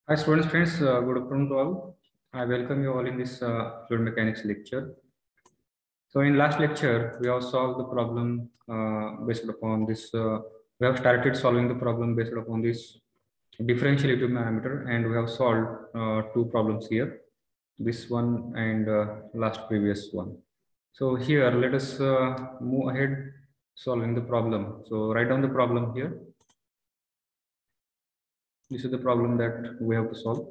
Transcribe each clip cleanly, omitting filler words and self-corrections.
Hi friends, good afternoon to all. I welcome you all in this fluid mechanics lecture. So in last lecture, we have solved the problem based upon this. We have started solving the problem based upon this differential YouTube parameter, and we have solved two problems here. This one and last previous one. So here, let us move ahead solving the problem. So write down the problem here. This is the problem that we have to solve.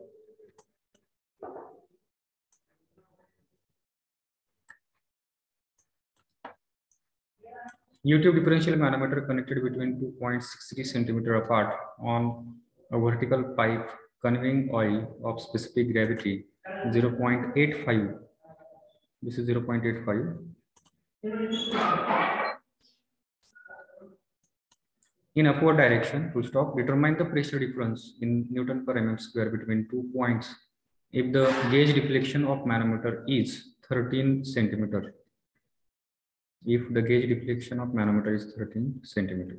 YouTube differential manometer connected between 2.63 centimeter apart on a vertical pipe conveying oil of specific gravity 0.85. This is 0.85. In upward direction, full stop. Determine the pressure difference in Newton per mm square between 2 points if the gauge deflection of manometer is 13 centimeter. If the gauge deflection of manometer is 13 centimeter.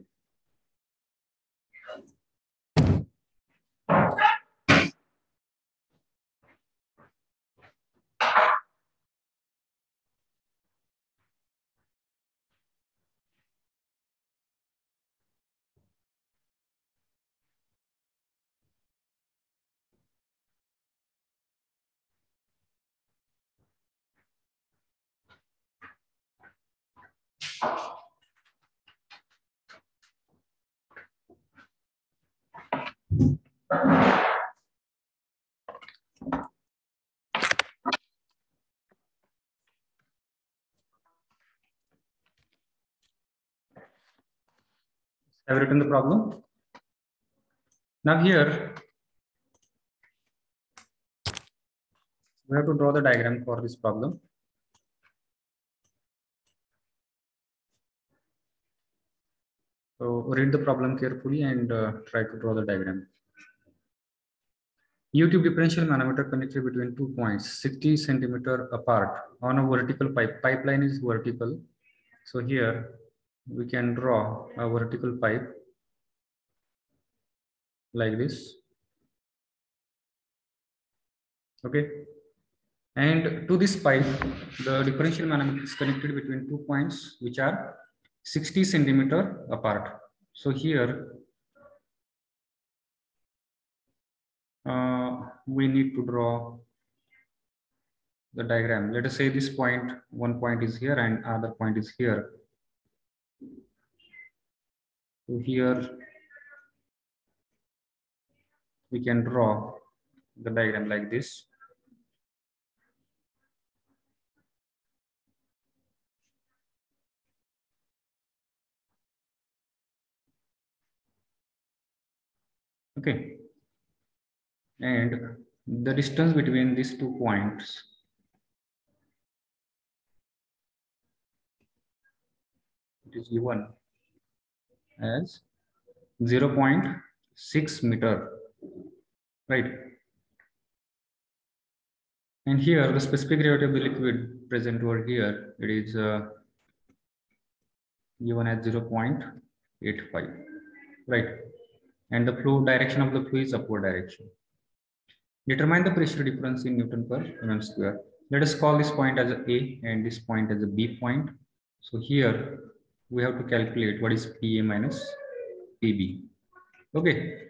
Have you written the problem? Now here, we have to draw the diagram for this problem. So read the problem carefully and try to draw the diagram. YouTube differential manometer connected between 2 points 60 centimeter apart on a vertical pipe. Pipeline is vertical. So here we can draw a vertical pipe like this. Okay. And to this pipe, the differential manometer is connected between 2 points which are 60 centimeter apart. So here we need to draw the diagram. Let us say this point, one point is here and other point is here. So here we can draw the diagram like this. Okay. And the distance between these 2 points it is given as 0.6 meter, right? And here the specific gravity of the liquid present over here, it is given as 0.85, right? And the flow direction of the flow is upward direction. Determine the pressure difference in Newton per mm square. Let us call this point as A and this point as a B point. So here we have to calculate what is PA minus PB. Okay,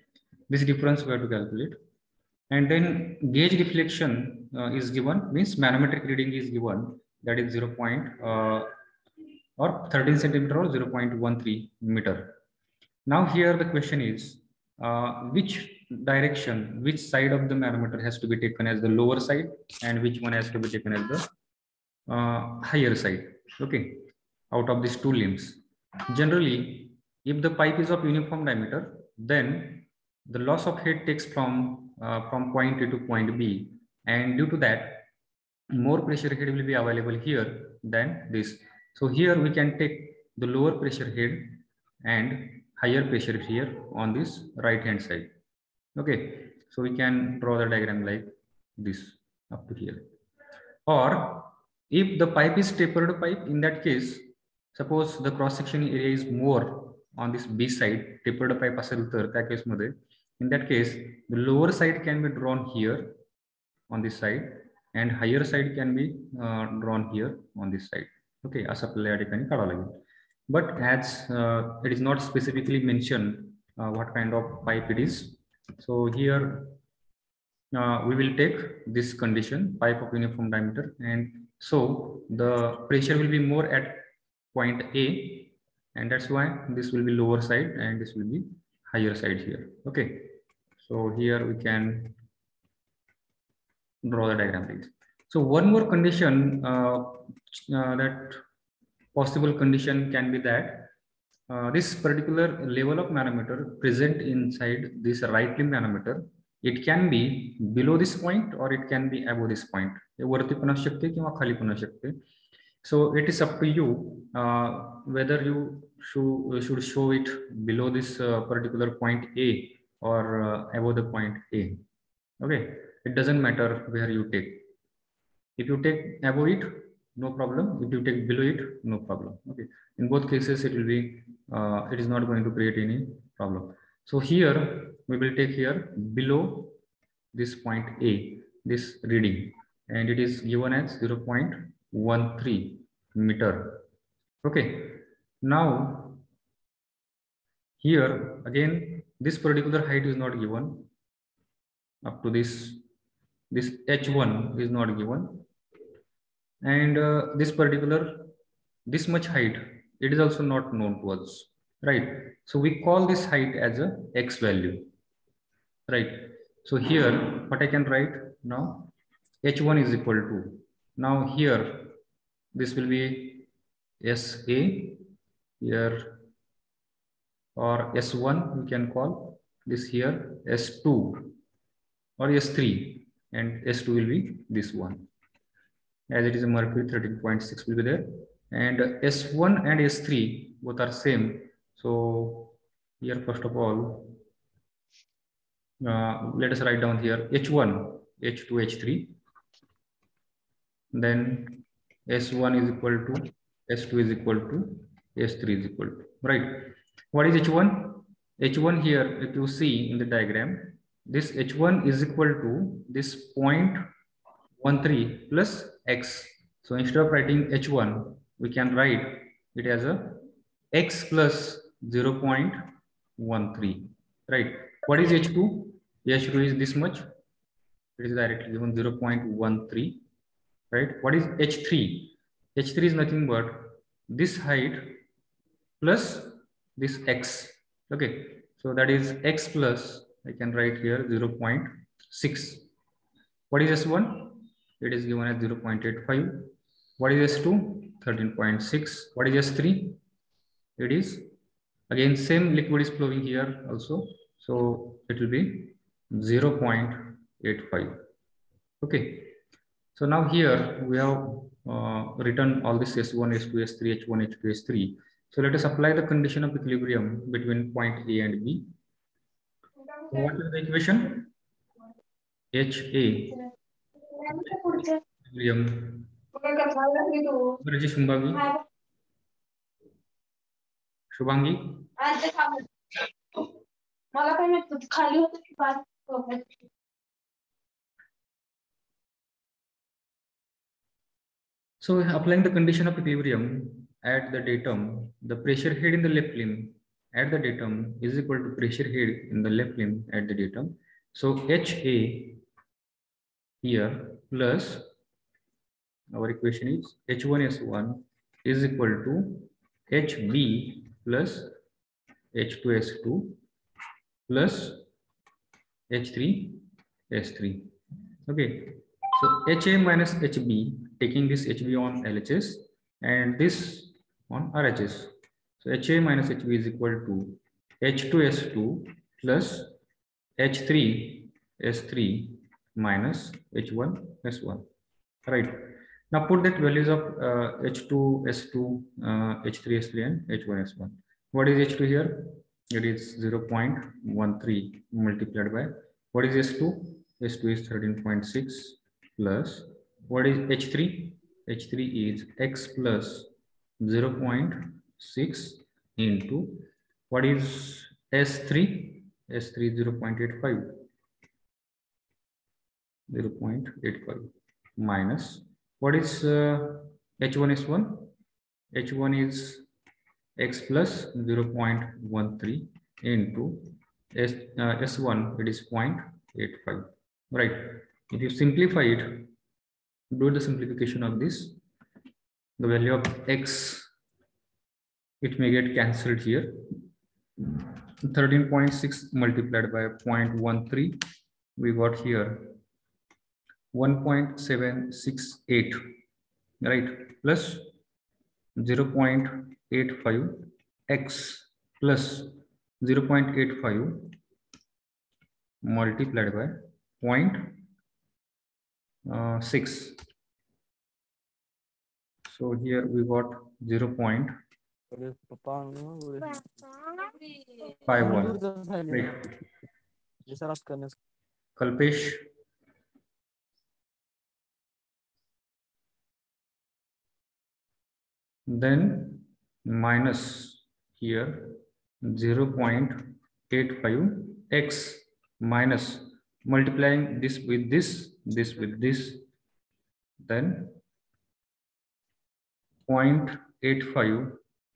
this difference we have to calculate. And then gauge deflection is given, means manometric reading is given, that is 0. Or 13 centimeter or 0.13 meter. Now here the question is, which direction, which side of the manometer has to be taken as the lower side and which one has to be taken as the higher side. Okay, out of these two limbs. Generally, if the pipe is of uniform diameter, then the loss of head takes from point A to point B, and due to that, more pressure head will be available here than this. So here we can take the lower pressure head and higher pressure here on this right hand side. Okay, so we can draw the diagram like this up to here. Or if the pipe is tapered pipe, in that case, suppose the cross section area is more on this B side, tapered pipe असेल तर त्या case मध्ये In that case, the lower side can be drawn here on this side and higher side can be drawn here on this side. Okay, असं आपल्याला या ठिकाणी काढावं लागेल. But as it is not specifically mentioned what kind of pipe it is, so here we will take this condition, pipe of uniform diameter, and so the pressure will be more at point A, and that's why this will be lower side and this will be higher side here. Okay, so here we can draw the diagram, please. So one more condition, that possible condition can be that this particular level of manometer present inside this right limb manometer, it can be below this point or it can be above this point. वरती पण असू शकते किंवा खाली पण असू शकते. So it is up to you whether you should show it below this particular point A or above the point A. Okay, it doesn't matter where you take. If you take above it, no problem. If you take below it, no problem. Okay, in both cases it will be it is not going to create any problem. So here we will take here below this point A, this reading, and it is given as 0.13 meter. Okay, now here again this particular height is not given. Up to this H1 is not given, and this particular this much height, it is also not known to us, right? So we call this height as a x value, right? So here what I can write now, H1 is equal to, now here this will be SA here, or S1 we can call this here, S2 or S3, and S2 will be this one, as it is a mercury 13.6 will be there, and S1 and S3 both are same. So here first of all let us write down here H1, H2, H3, then S1 is equal to S2 is equal to S3 is equal to, right? What is H1? H1 here, if you see in the diagram, this H1 is equal to this 0.13 plus x. So instead of writing H1, we can write it as a x plus 0.13, right? What is H2? H2 is this much. It is directly given 0.13, right? What is H3? H3 is nothing but this height plus this x. Okay, so that is x plus, I can write here 0.6. What is S1? It is given as 0.85. What is S2? 13.6. What is S3? It is again same liquid is flowing here also, so it will be 0.85. Okay, so now here we have written all this S1, S2, S3, H1, H2, S3. So let us apply the condition of equilibrium between point A and B. So what is the equation? HA equilibrium. Shubhangi? So applying the condition of equilibrium at the datum, the pressure head in the left limb at the datum is equal to pressure head in the left limb at the datum. So HA here plus our equation is H1S1 is equal to HB plus H2S2 plus H3S3. Okay, so HA minus HB, taking this HB on LHS and this on RHS. So HA minus HB is equal to H2S2 plus H3S3 minus H1S1, right? Now put that values of H2S2, H3S3 and H1S1. What is H2 here? It is 0.13 multiplied by, what is S2? S2 is 13.6 plus, what is H3? H3 is X plus 0.6 into, what is S3? S3 0.85. 0.85 minus what is H1 S1? H1 is x plus 0.13 into S1, it is 0.85, right? If you simplify it, do the simplification of this, the value of x, it may get cancelled here. 13.6 multiplied by 0.13, we got here 1.768, right? Plus 0.85 x plus 0.85 multiplied by 0.6. So here we got 0.51. Right. Kalpesh. Then minus here 0.85 x minus multiplying this with this with this, then 0.85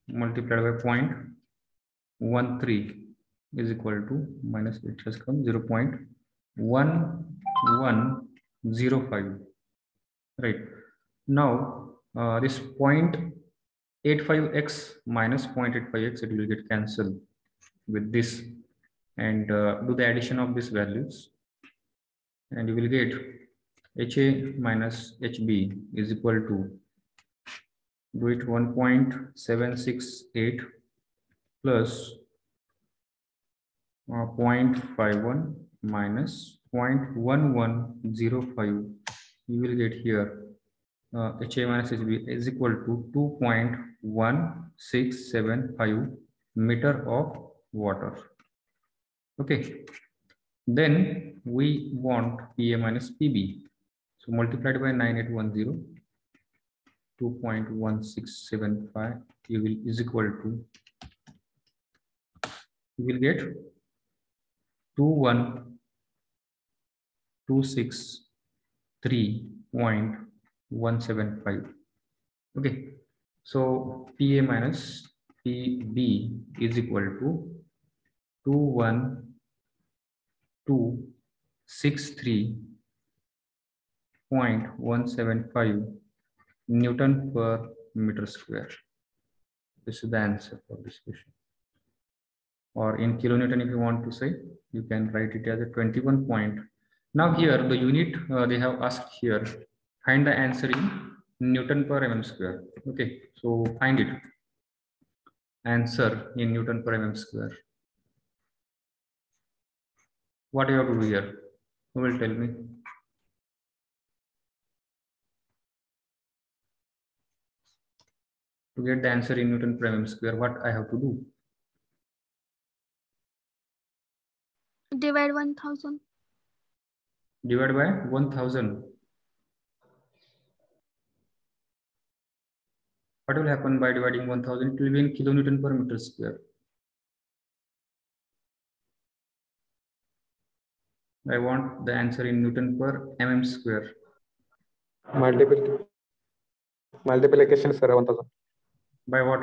multiplied by 0.13 is equal to minus, it has come 0.1105, right? Now this 0.85x minus 0.85x, it will get cancelled with this, and do the addition of these values, and you will get HA minus HB is equal to, do it 1.768 plus 0.51 minus 0.1105, you will get here HA minus HB is equal to 2.1675 meter of water. Okay, then we want PA minus PB, so multiplied by 9810, 2.1675, you will is equal to, you will get 21263.175. Okay, so PA minus PB is equal to 21263.175 Newton per meter square. This is the answer for this question. Or in kilonewton, if you want to say, you can write it as a 21 point. Now here the unit they have asked here, find the answer in Newton per mm square. Okay, so find it. Answer in Newton per mm square. What you have to do here? Who will tell me? To get the answer in Newton per mm square, what I have to do? Divide 1000. Divide by 1000. What will happen by dividing 1000? It will be in kilonewton per meter square. I want the answer in Newton per mm square. Multiplication, sir, 1000. By what?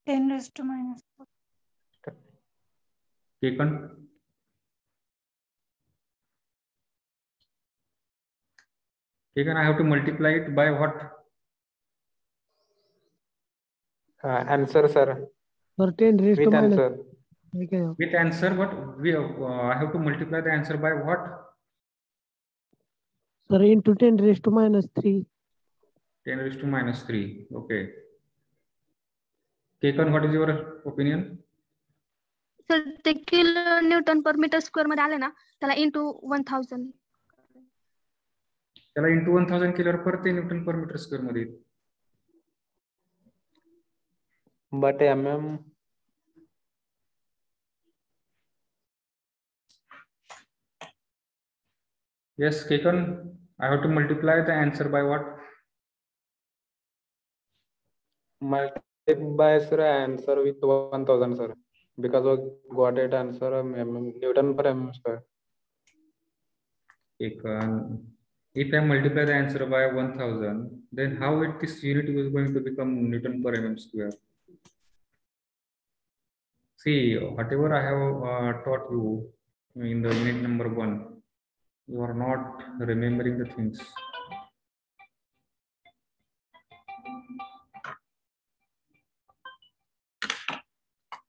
10 raised to minus 4. Taken. Taken, I have to multiply it by what? Answer, sir. For 10 raised to With minus. answer. With answer, what we I have to multiply the answer by what? Sir, into 10 raised to minus 3. 10 raised to minus 3. Okay. Taken, what is your opinion? Sir ते kilo newton per metre square मध्ये आले ना त्याला into 1000. त्याला into 1000 केल्यावर परत ते Newton per metre square मध्ये येईल. But mm. Yes, Kekan, I have to multiply the answer by what? Multiply, sir, answer with 1000, sir. because we got it answer Newton per mm square. If I multiply the answer by 1000, then how this unit is going to become Newton per mm square? See, whatever I have taught you in the unit number 1, you are not remembering the things.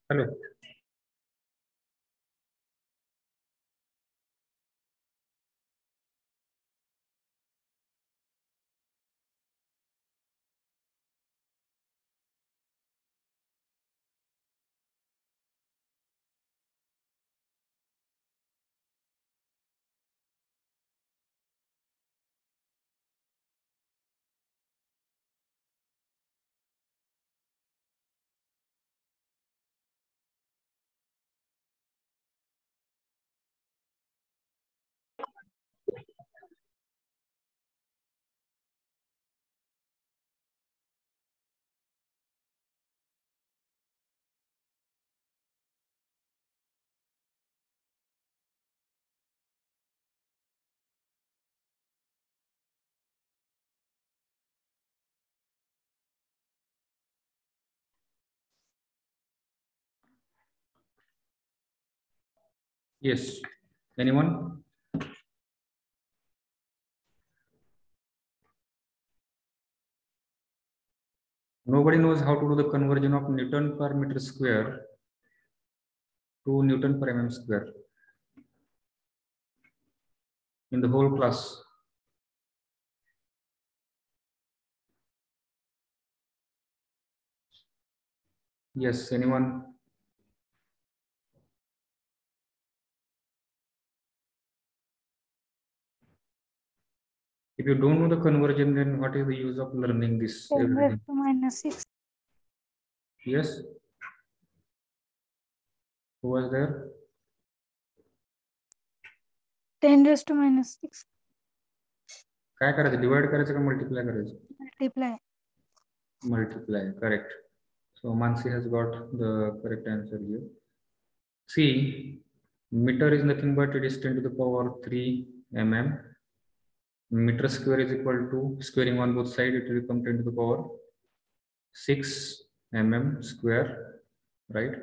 Hello. Yes. Anyone? Nobody knows how to do the conversion of Newton per meter square to Newton per mm square in the whole class. Yes, anyone? If you don't know the conversion, then what is the use of learning this? 10 Everything? raised to minus 6. Yes. Who was there? 10 raised to minus 6. काय करायचं? Divide करायचं का multiply करायचं? Multiply. Multiply, correct. So Mansi has got the correct answer here. See, meter is nothing but it is 10 to the power 3 mm. Meter square is equal to, squaring on both sides, it will become 10 to the power 6 mm square, right?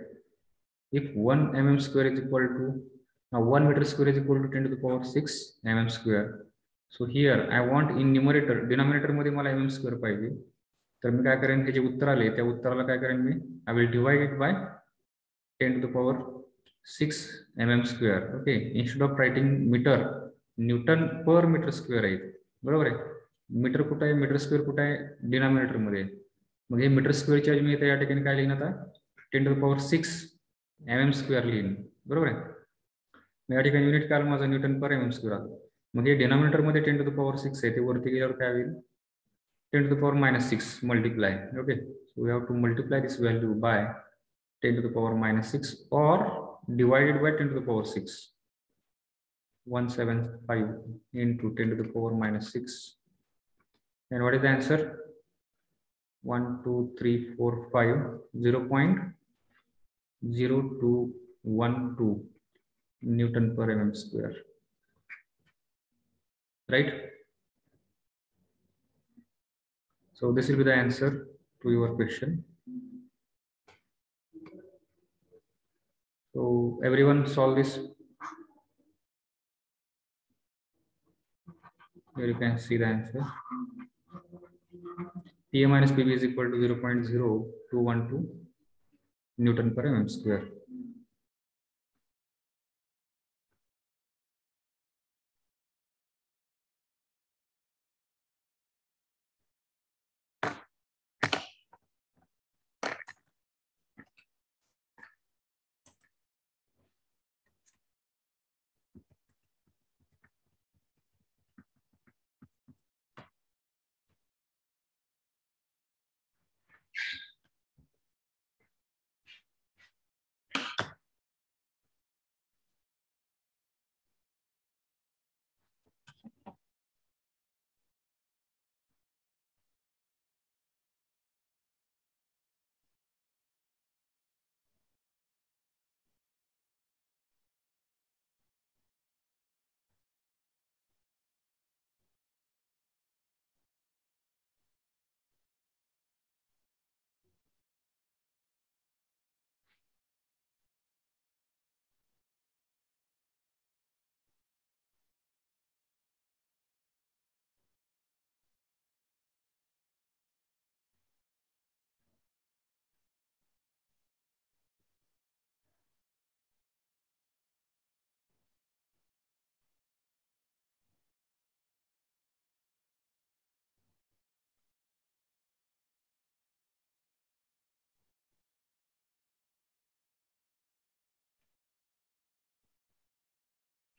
If 1 mm square is equal to, now 1 meter square is equal to 10 to the power 6 mm square. So here I want in numerator, denominator मध्ये मला mm square पाहिजे. तर मी काय करेन, हे जे उत्तर आले त्या उत्तराला काय करेन मी, I will divide it by 10 to the power 6 mm square. Okay, instead of writing meter, Newton per meter square आहे, बरोबर आहे. मीटर कुठे आहे, मीटर स्क्वेअर कुठे आहे, डिनॉमिनेटर मध्ये. मग हे मीटर स्क्वेअरची ऐवजी मी इथे या ठिकाणी काय लिहिन आता, 10 to the power 6 mm square लिहिन, बरोबर आहे. या ठिकाणी युनिट काय माझा न्यूटन पर mm square आला. मग हे डिनॉमिनेटर मध्ये 10 to the power 6 आहे, ते वरती गेल्यावर काय होईल, 10 to the power minus 6 multiply. Okay, so we have to multiply this value by 10 to the power minus 6 or divided by 10 to the power 6. 175 into 10 to the power minus 6. And what is the answer? 1, 2, 3, 4, 5, 0.0212 Newton per mm square. Right? So this will be the answer to your question. So everyone solve this. Here you can see the answer. PA minus PB is equal to 0.0212 Newton per mm square.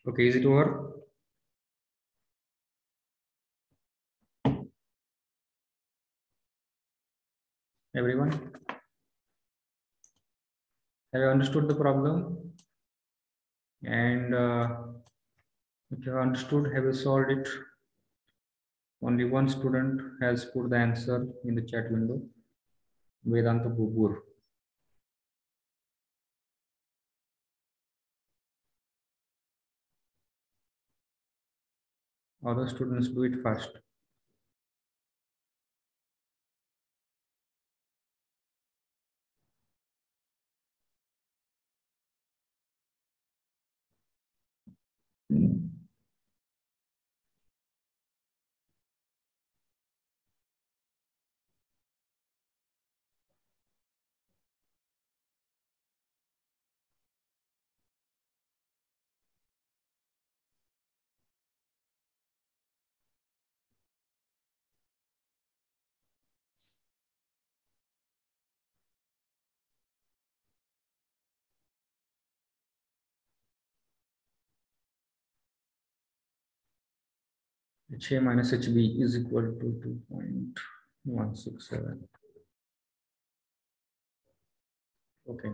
Okay, is it over? Everyone? Have you understood the problem? And if you have understood, have you solved it? Only one student has put the answer in the chat window. Vedanta Bubur. Other students do it fast. HA minus HB is equal to 2.167. Okay.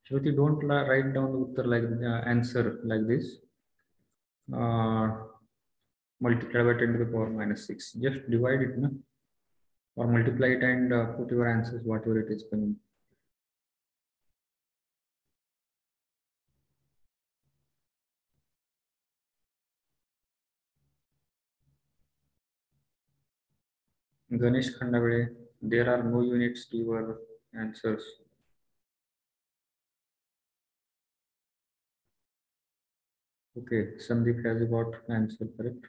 Shruti, don't write down the uttar like answer like this. Multiply by 10 to the power minus 6. Just divide it, no? Or multiply it and put your answers, whatever it is coming. Ganesh Khandavade, there are no units to your answers. Okay, Sandeep has got answer correct.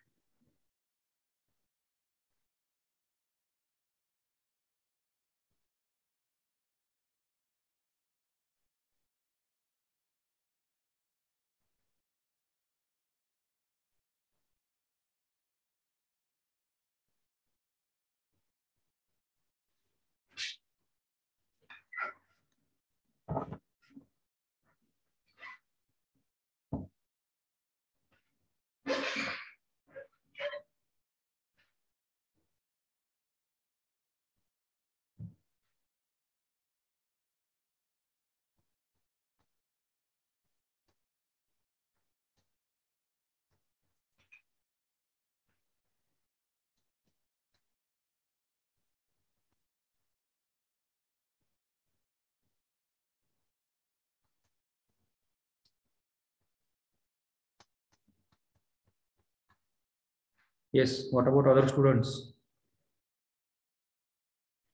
Yes, what about other students?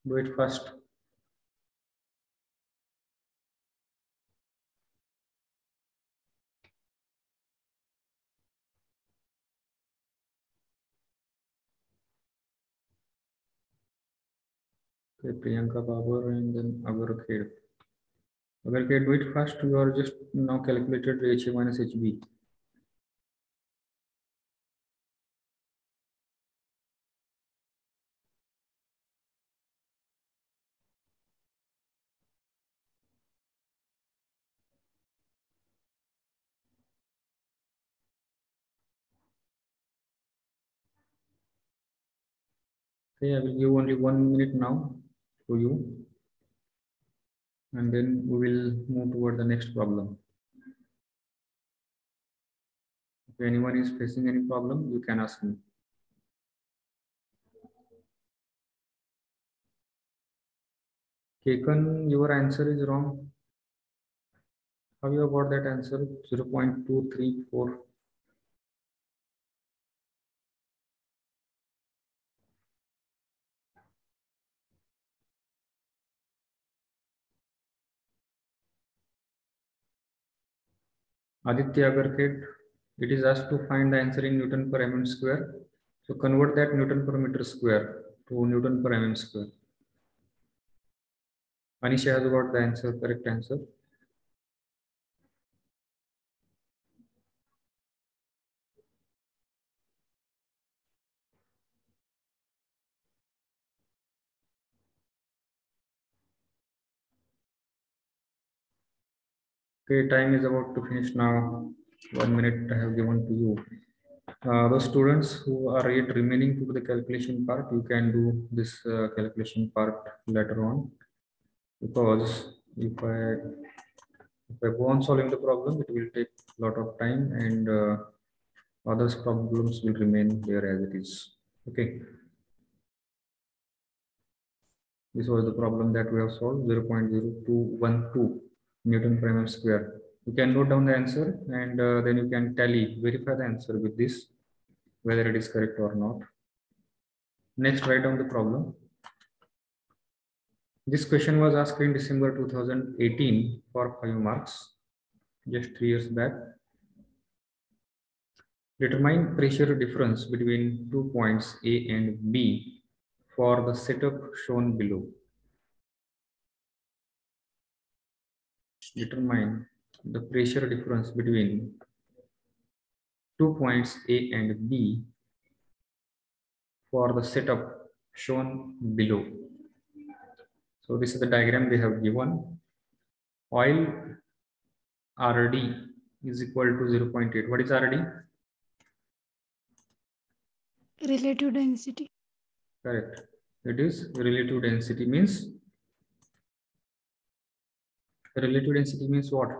Do it first. Okay, Priyanka Babar and then Agar Khed. Agar Khed, do it first. You are just now calculated HA minus HB. Okay, I will give only 1 minute now to you. And then we will move toward the next problem. If anyone is facing any problem, you can ask me. Kekan, your answer is wrong. How you got that answer? 0.234. Aditya Agarkhed, it is asked to find the answer in Newton per mm square. So convert that Newton per meter square to Newton per mm square. Anisha has got the answer, correct answer. Okay, time is about to finish now. 1 minute I have given to you. Those students who are yet remaining to the calculation part, you can do this calculation part later on, because if I go on solving the problem, it will take a lot of time, and others problems will remain there as it is. Okay. This was the problem that we have solved, 0.0212 Newton per mm square. You can note down the answer, and then you can verify the answer with this, whether it is correct or not. Next, write down the problem. This question was asked in December 2018 for 5 marks, just 3 years back. Determine pressure difference between 2 points A and B for the setup shown below. Determine the pressure difference between 2 points A and B for the setup shown below. So this is the diagram they have given. Oil RD is equal to 0.8. What is RD? Relative density. Correct. It is relative density means what?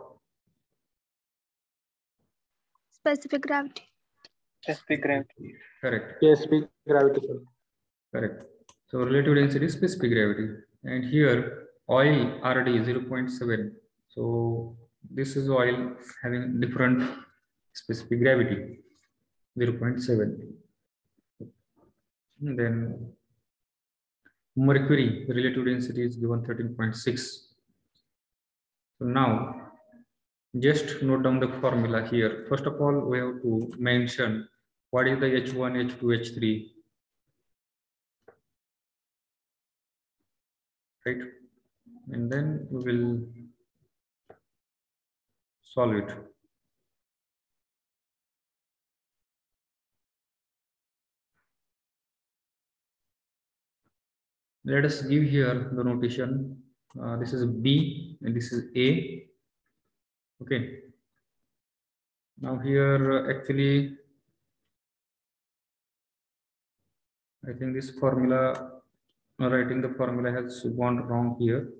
Specific gravity. Specific gravity. Correct. Specific gravity, sir. Correct. So relative density is specific gravity. And here oil RD is 0.7. So this is oil having different specific gravity, 0.7. Then mercury relative density is given 13.6. So now just note down the formula here. First of all, we have to mention what is the H1, H2, H3. Right? And then we will solve it. Let us give here the notation. This is B and this is A. Okay. Now here actually, I think this formula, writing the formula has gone wrong here.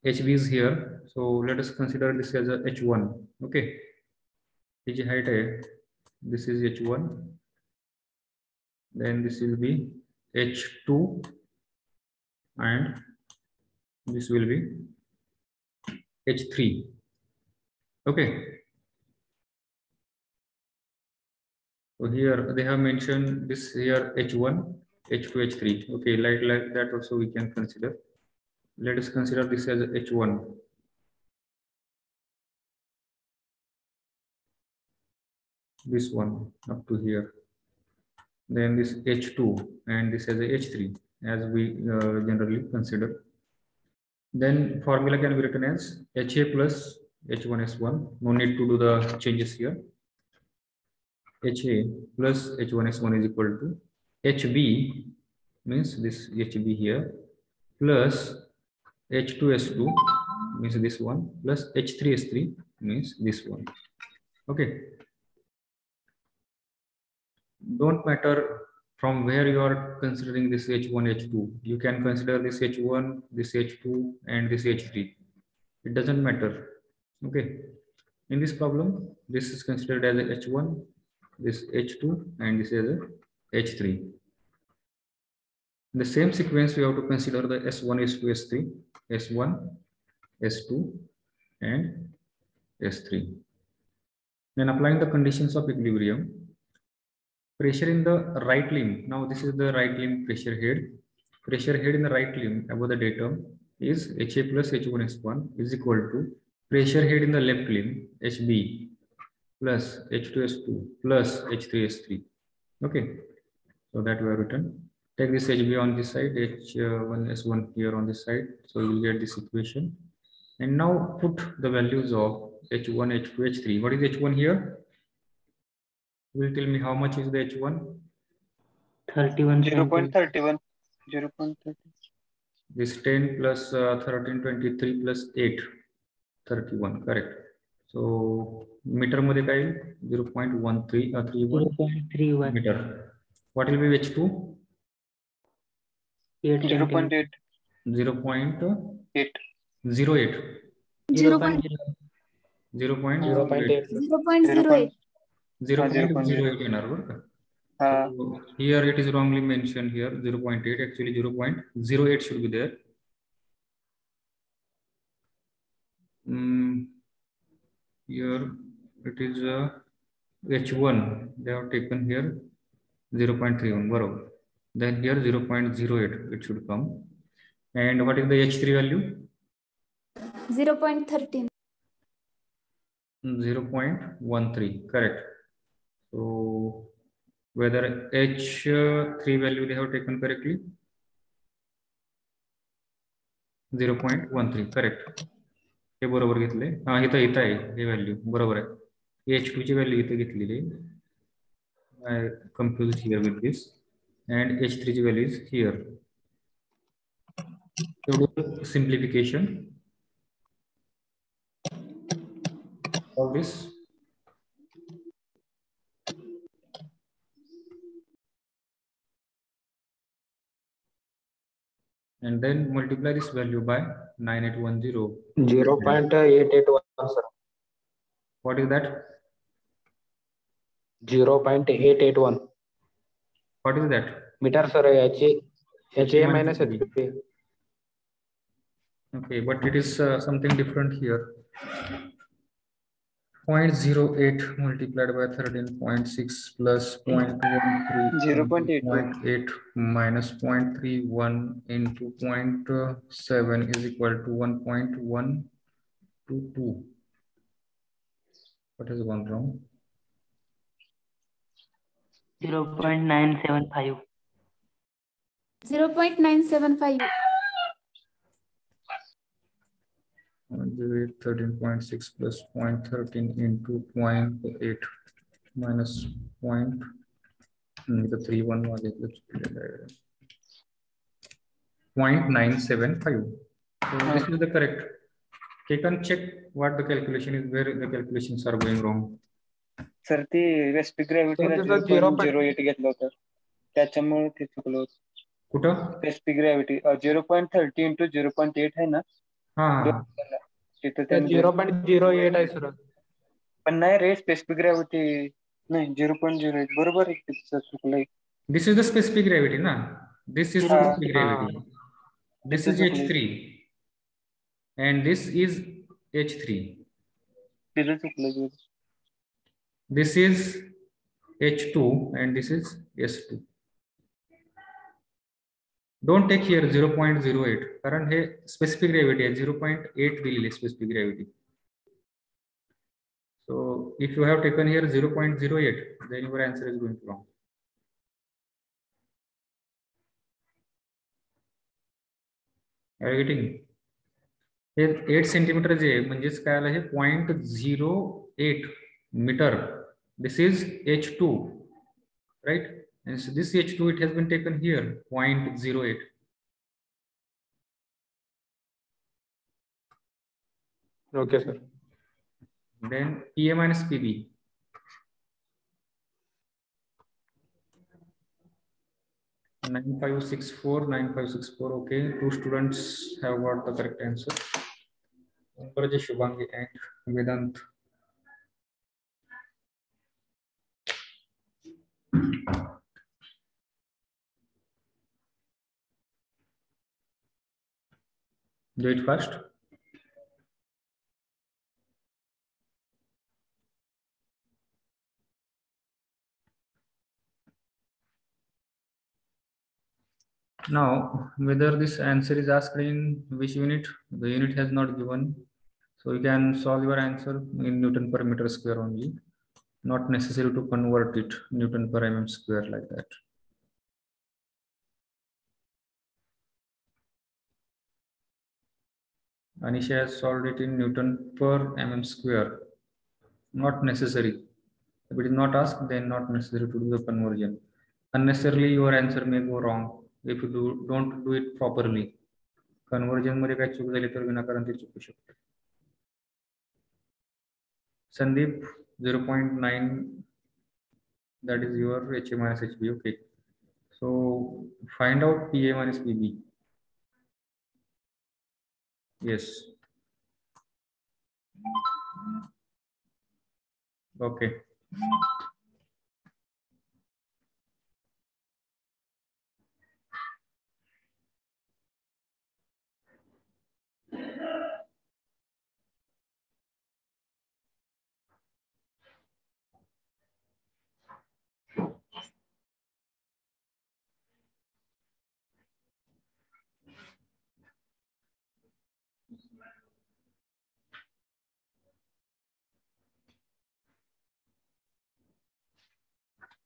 HB is here. So let us consider this as a H1. Okay. H height A. This is H1. Then this will be H2. And this will be H3. Okay. So here they have mentioned this here H1, H2, H3. Okay, like that also we can consider. Let us consider this as H1. This one up to here. Then this H2 and this as a H3 as we generally consider. Then formula can be written as HA plus H1S1. No need to do the changes here. HA plus H1S1 is equal to HB, means this HB here, plus H2S2 means this one, plus H3S3 means this one. Okay. Don't matter from where you are considering this H1, H2. You can consider this H1, this H2, and this H3. It doesn't matter. Okay. In this problem, this is considered as a H1, this H2, and this is a H3. In the same sequence, we have to consider the S1, S2, S3, S1, S2, and S3. Then applying the conditions of equilibrium, pressure in the right limb. Now this is the right limb pressure head. Pressure head in the right limb above the datum is HA plus H1S1 is equal to pressure head in the left limb HB plus H2S2 plus H3S3. Okay, so that we have written. Take this HB on this side, H1S1 here on this side. So you will get this equation. And now put the values of H1, H2, H3. What is H1 here? Will tell me how much is the H1? 31. 0.31. 0.30. This 10 plus 13, 23 plus 8. 31, correct. So meter मध्ये काय 0.1331 0.31. meter. What will be H2? 8 0.8. 0.08. 0.08. 0.8. 0.08 येणार बरं का. So here it is wrongly mentioned here 0.8, actually 0.08 should be there. Here it is H1, they have taken here 0.31, barabar. Then here 0.08 it should come. And what is the H3 value? 0.13. 0.13, correct. So whether H3 value they have taken correctly? 0.13, correct. हे बरोबर घेतले. हा इथं आहे हे value बरोबर आहे. H2 ची value इथे घेतलेली. I confused here with this, and H3 ची value is here. So simplification of this. And then multiply this value by 9810. 0.881, sir. What is that? 0.881 What is that? meter, sir. HA minus HP. Okay, but it is something different here. 0.08 multiplied by 13.6 plus 0.13 0.8 minus 0.31 into 0.7 is equal to 1.122. What has gone wrong? 0.975. 0.975. 13.6 plus 0.13 into 0.8 minus 0.31 was equal to 0.975. So this is the correct. You can check what the calculation is, where the calculations are going wrong. Sir ते रेस्पिक ग्रॅव्हिटीला 0.08 घेतलं होतं त्याच्यामुळे ते चुकलं होतं. कुठं रेस्पिक gravity 0.30 into 0.8 आहे ना. हा तिथं 0.08 आहे सर. पण नाही रे स्पेसिफिक ग्रॅव्हिटी नाही 0.08 बरोबर आहे तिथं चुकलंय. This is the specific gravity na. This is specific gravity. This is H3 and this is H3. तिथं चुकलं. This is H2 and this is S2. Don't take here 0.08 कारण हे specific gravity आहे 0.8 दिलेली specific gravity. So if you have taken here 0.08 then your answer is going wrong. Are you getting? हे 8 centimetre जे म्हणजेच काय आलं हे 0.08 meter. This is H2, right? And so this H2 it has been taken here 0.08. Okay, sir. Then PA minus PB. Nine five six four. Okay, 2 students have got the correct answer. Shubhangi and Vedant. Do it first. Now, whether this answer is asked in which unit, the unit has not given. So you can solve your answer in Newton per meter square only. Not necessary to convert it Newton per mm square like that. Anisha has solved it in Newton per mm square. Not necessary. If it is not asked, then not necessary to do the conversion. Unnecessarily your answer may go wrong if you don't do it properly. Conversion मध्ये काय चूक झाली तर विनाकारण ते चुकू शकते. Sandeep 0.9, that is your HA minus HB. Okay, so find out PA minus PB. Yes. Okay.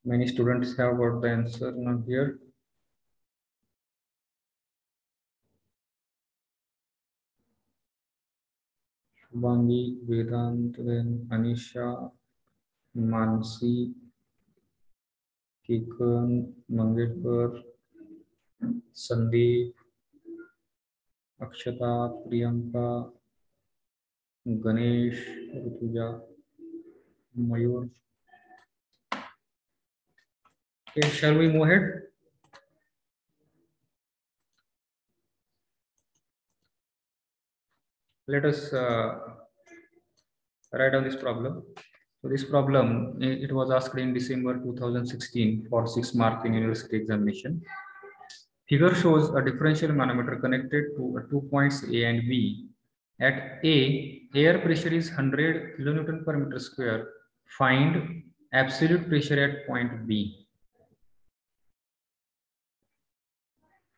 Many students have got the answer now here. Shubhangi, Vedant, then Anisha, Mansi, Kikan, Mangetkar, Sandeep, Akshata, Priyanka, Ganesh, Rutuja, Mayur. Okay, shall we move ahead? Let us write down this problem. So this problem, it was asked in December 2016 for 6 mark in university examination. Figure shows a differential manometer connected to 2 points A and B. At A, air pressure is 100 kilonewton per meter square. Find absolute pressure at point B.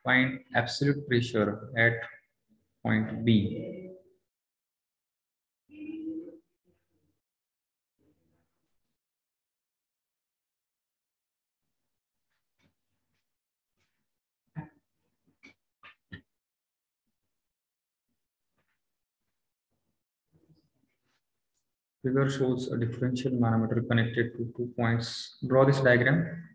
Find absolute pressure at point B. Figure shows a differential manometer connected to 2 points. Draw this diagram.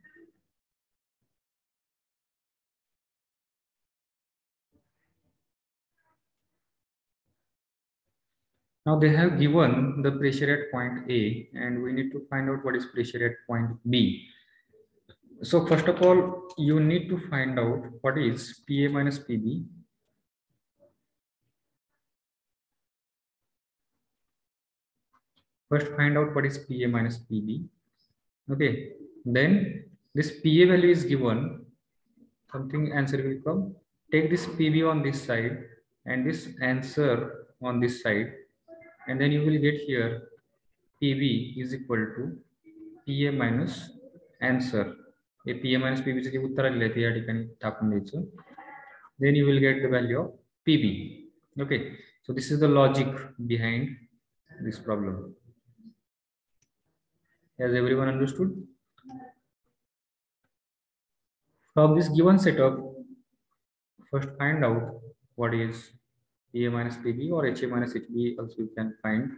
Now they have given the pressure at point A and we need to find out what is pressure at point B. So first of all, you need to find out what is PA minus PB. First find out what is PA minus PB. Okay, then this PA value is given, something answer will come. Take this PB on this side and this answer on this side, and then you will get here PB is equal to PA minus answer. A PA minus PB चे जे उत्तर आलेले आहे ते या ठिकाणी टाकून द्यायचं. Then you will get the value of PB. Okay, so this is the logic behind this problem. Has everyone understood? From this given setup, first find out what is PA minus PB or HA minus HB also you can find.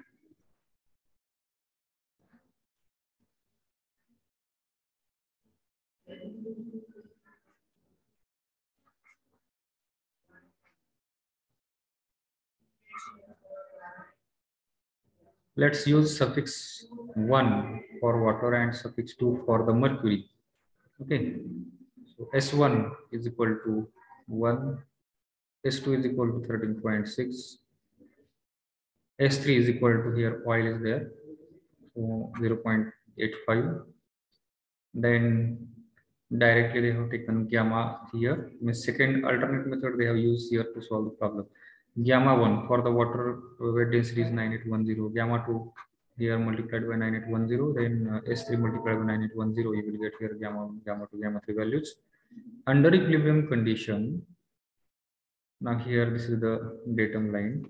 Let's use suffix 1 for water and suffix 2 for the mercury. Okay, so S1 is equal to 1, S2 is equal to 13.6, S3 is equal to, here oil is there, so 0.85. Then directly they have taken gamma here. Means second alternate method they have used here to solve the problem. Gamma 1 for the water wet density is 9810. Gamma 2 here multiplied by 9810. Then S3 multiplied by 9810. You will get here gamma 1, gamma 2, gamma 3 values. Under equilibrium condition, now here this is the datum line.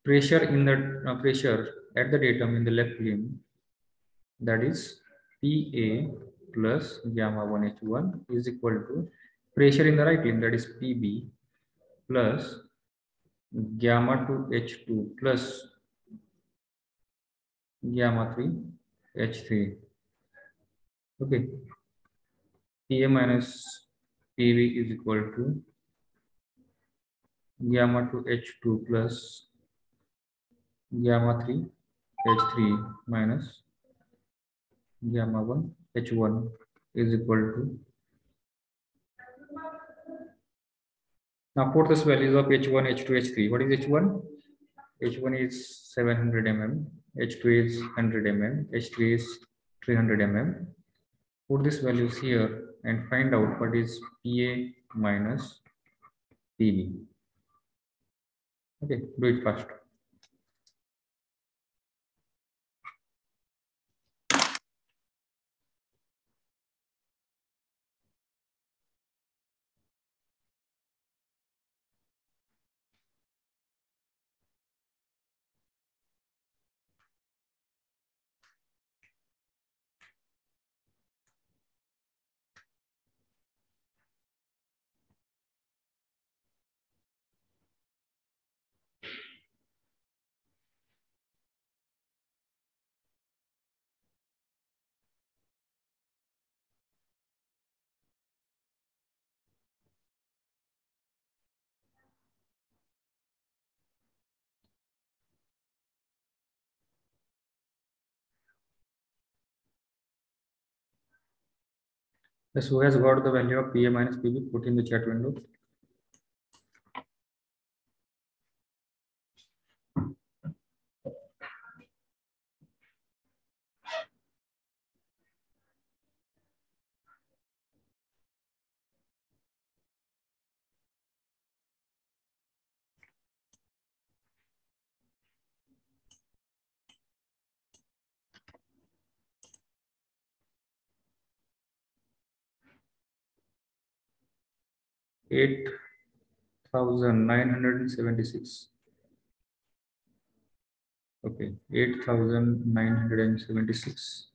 Pressure in the pressure at the datum in the left limb, that is PA plus gamma 1 H1 is equal to pressure in the right limb, that is PB plus gamma 2 H2 plus gamma 3 H3. Okay, PA minus PB is equal to gamma 2 H2 plus gamma 3 H3 minus gamma 1 H1 is equal to. Now put this values of H1, H2, H3. What is H1? H1 is 700 mm, H2 is 100 mm, H3 is 300 mm. Put these values here and find out what is PA minus PB. Okay, do it fast. Yes, who has got the value of PA minus PB? Put in the chat window. $8,976. Okay, 8,976.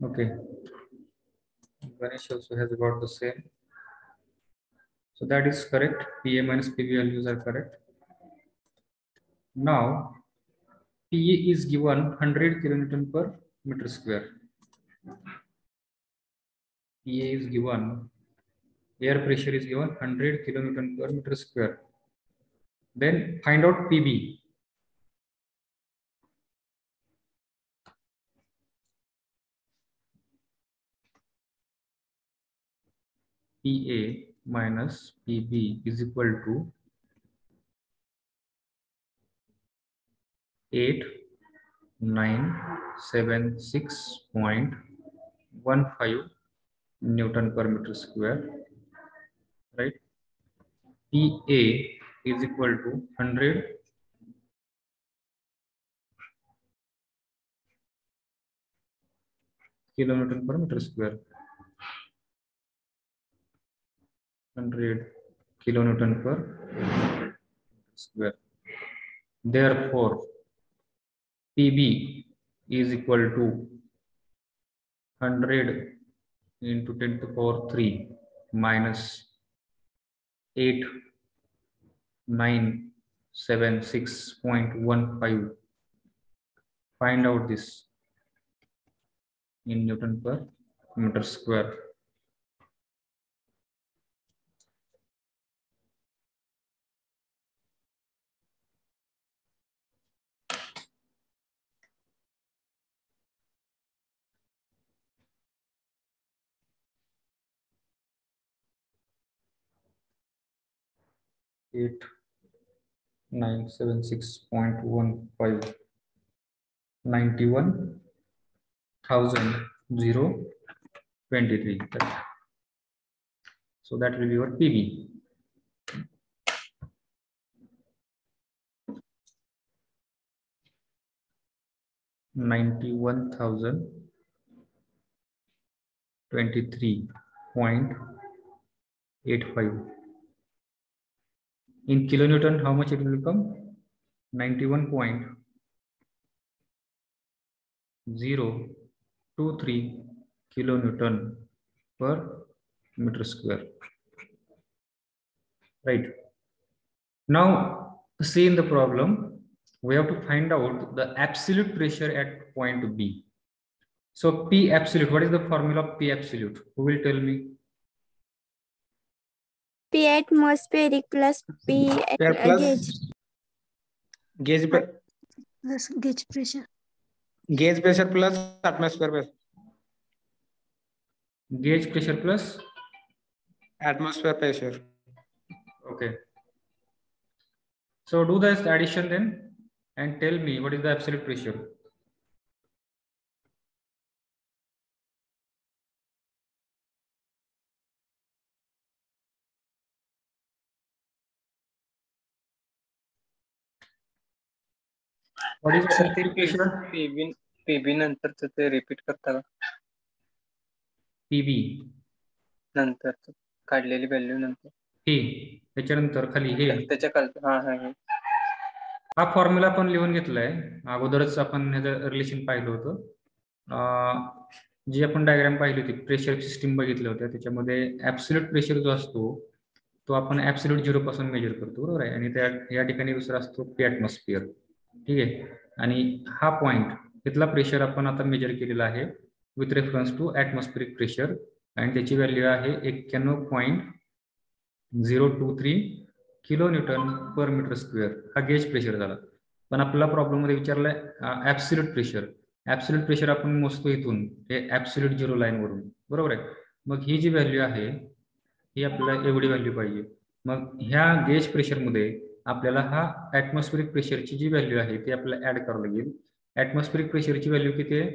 Okay, Ganesh also has got the same. So that is correct. PA minus PB values are correct. Now, PA is given 100 kilonewton per meter square. PA is given, air pressure is given 100 kilonewton per meter square. Then find out PB. PA minus PB is equal to 8976.15 Newton per meter square, right? PA is equal to 100 kilonewton per meter square. 100 kilonewton per square. Therefore, PB is equal to 100 into 10 to the power 3 minus 8976.15. Find out this in Newton per meter square. Eight 976.15 91,023. So that will be your PB. $91,023.85. In kilonewton, how much it will become? 91.023 kilonewton per meter square. Right. Now, see in the problem, we have to find out the absolute pressure at point B. So P absolute, what is the formula of P absolute? Who will tell me? P atmospheric plus P Air plus gauge. gauge Plus gauge pressure. gauge pressure plus atmosphere pressure. Gauge pressure plus? Atmosphere pressure. Okay. So do this addition then and tell me what is the absolute pressure. What is the sir ते absolute pressure? PB नंतर ते repeat करता का PB. नंतर काढलेली value नंतर हे त्याच्यानंतर खाली हे त्याच्या खाली हा हा फॉर्म्युला आपण लिहून घेतलाय अगोदरच आपण ह्याचं रिलेशन पाहिलं होतं जी आपण डायग्राम पाहिली होती प्रेशर सिस्टीम बघितल्या होत्या त्याच्यामध्ये ऍब्सोल्यूट प्रेशर जो असतो तो आपण ऍब्सोल्यूट 0 पासून मेजर करतो बरोबर आहे आणि त्या या ठिकाणी दुसरा असतो पी ॲटमॉस्फिअर ठीक आहे आणि हा पॉइंट तिथला प्रेशर आपण आता मेजर केलेला आहे with reference to atmospheric pressure आणि त्याची व्हॅल्यू आहे 91.023 kilo newton per metre square हा गेज प्रेशर झाला पण आपल्याला प्रॉब्लेम मध्ये विचारलाय ऍब्सोल्यूट प्रेशर आपण मोजतो इथून हे ऍब्सोल्यूट 0 लाईन वरून बरोबर आहे मग ही जी व्हॅल्यू आहे ही आपल्याला एवढी व्हॅल्यू पाहिजे मग ह्या गेज प्रेशर मध्ये आपल्याला हा ॲटमॉस्फिरिक प्रेशरची जी व्हॅल्यू आहे ती आपल्याला ऍड करावं लागेल ॲटमॉस्फिरिक प्रेशरची व्हॅल्यू किती आहे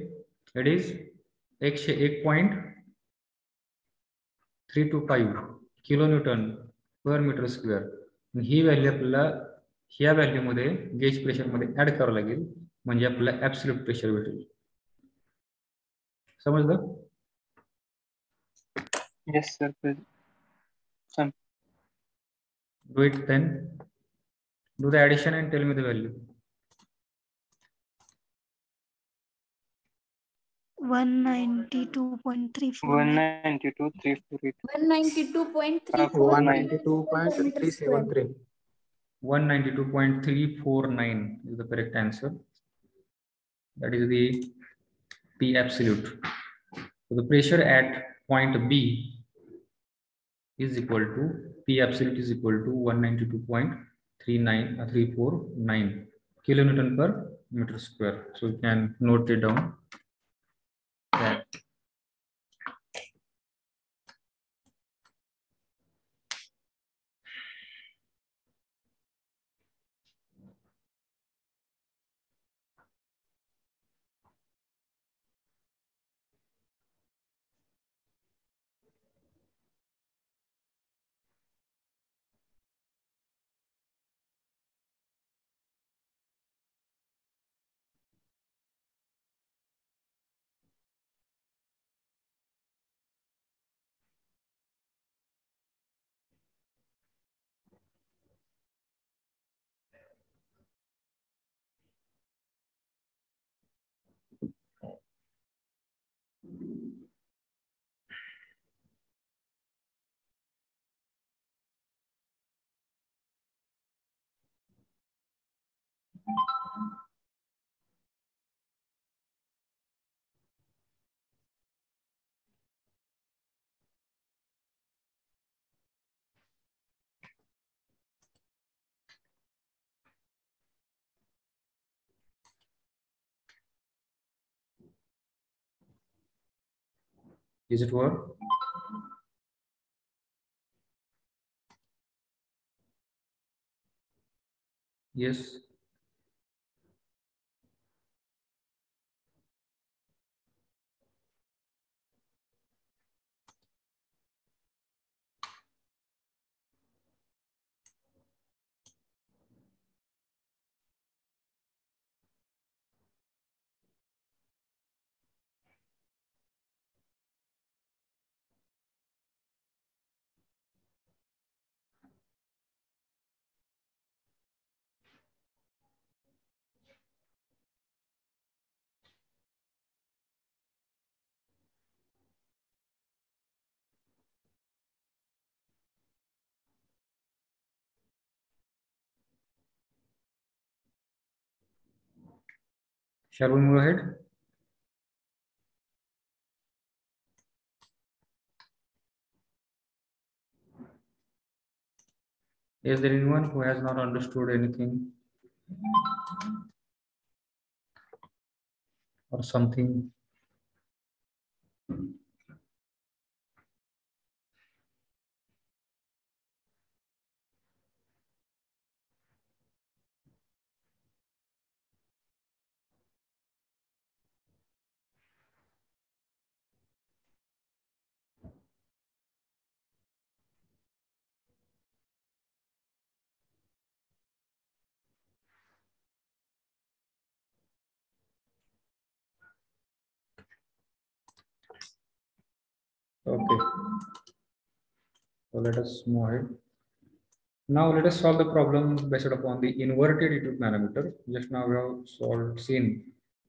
it is 101.325 kilo newton per metre square he value आपल्याला ह्या व्हॅल्यू मध्ये गेज प्रेशर मध्ये ऍड करावं लागेल म्हणजे आपल्याला ऍब्सोल्यूट प्रेशर भेटेल समजलं yes sir do it then do the addition and tell me the value 192.348 192.373. 192.349 is the correct answer that is the P absolute so the pressure at point B is equal to P absolute is equal to 192.349 kilonewton per meter square. So you can note it down. That is it work? Yes. Shall we move ahead? Is there anyone who has not understood anything or something? Okay. So let us move ahead. Now let us solve the problem based upon the inverted YouTube manometer. Just now we have seen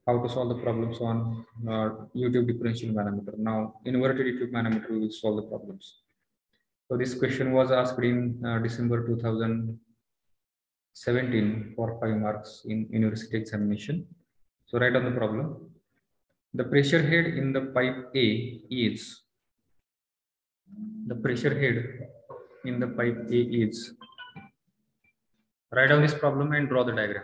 how to solve the problems on YouTube differential manometer. Now inverted YouTube manometer we will solve the problems. So this question was asked in December 2017 for 5 marks in university examination. So write on the problem. The pressure head in the pipe A is write down this problem and draw the diagram.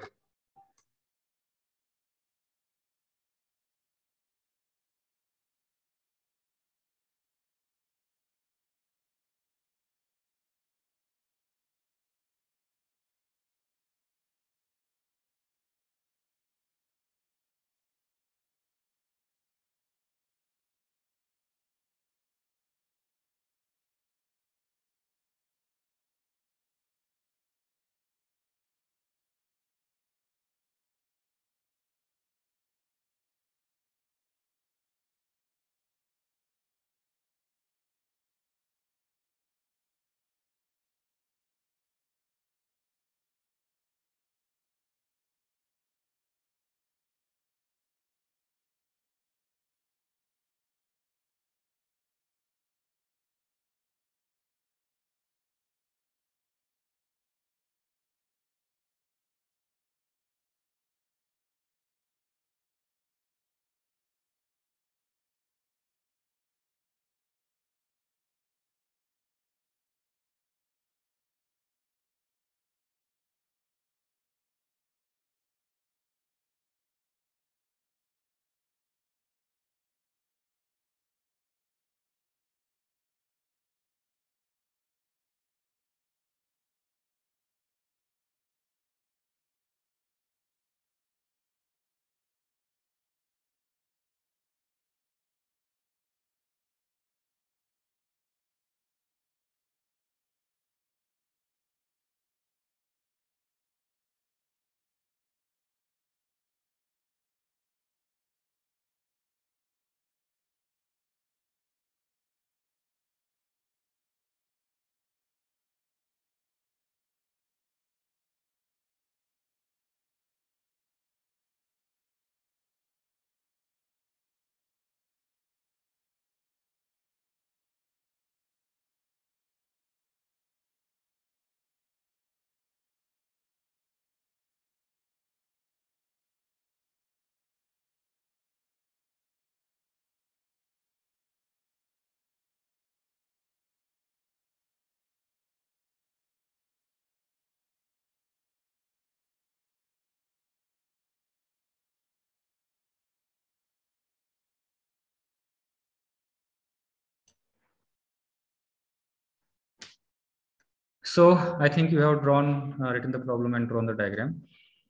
So I think you have written the problem and drawn the diagram.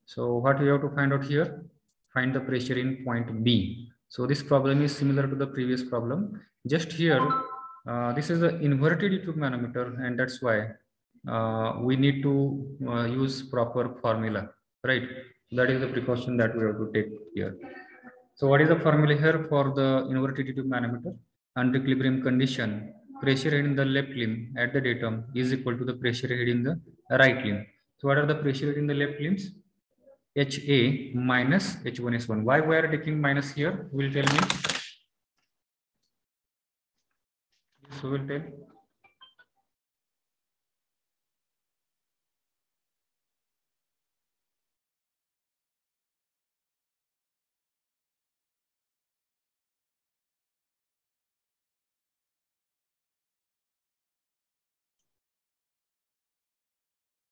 So what we have to find out here, find the pressure in point B. So this problem is similar to the previous problem. Just here, this is the inverted YouTube manometer, and that's why we need to use proper formula, right? That is the precaution that we have to take here. So what is the formula here for the inverted YouTube manometer? Under equilibrium condition, pressure head in the left limb at the datum is equal to the pressure head in the right limb. So what are the pressure head in the left limbs? HA minus H1S1. Why we are taking minus here? Will tell me. Yes, who will tell?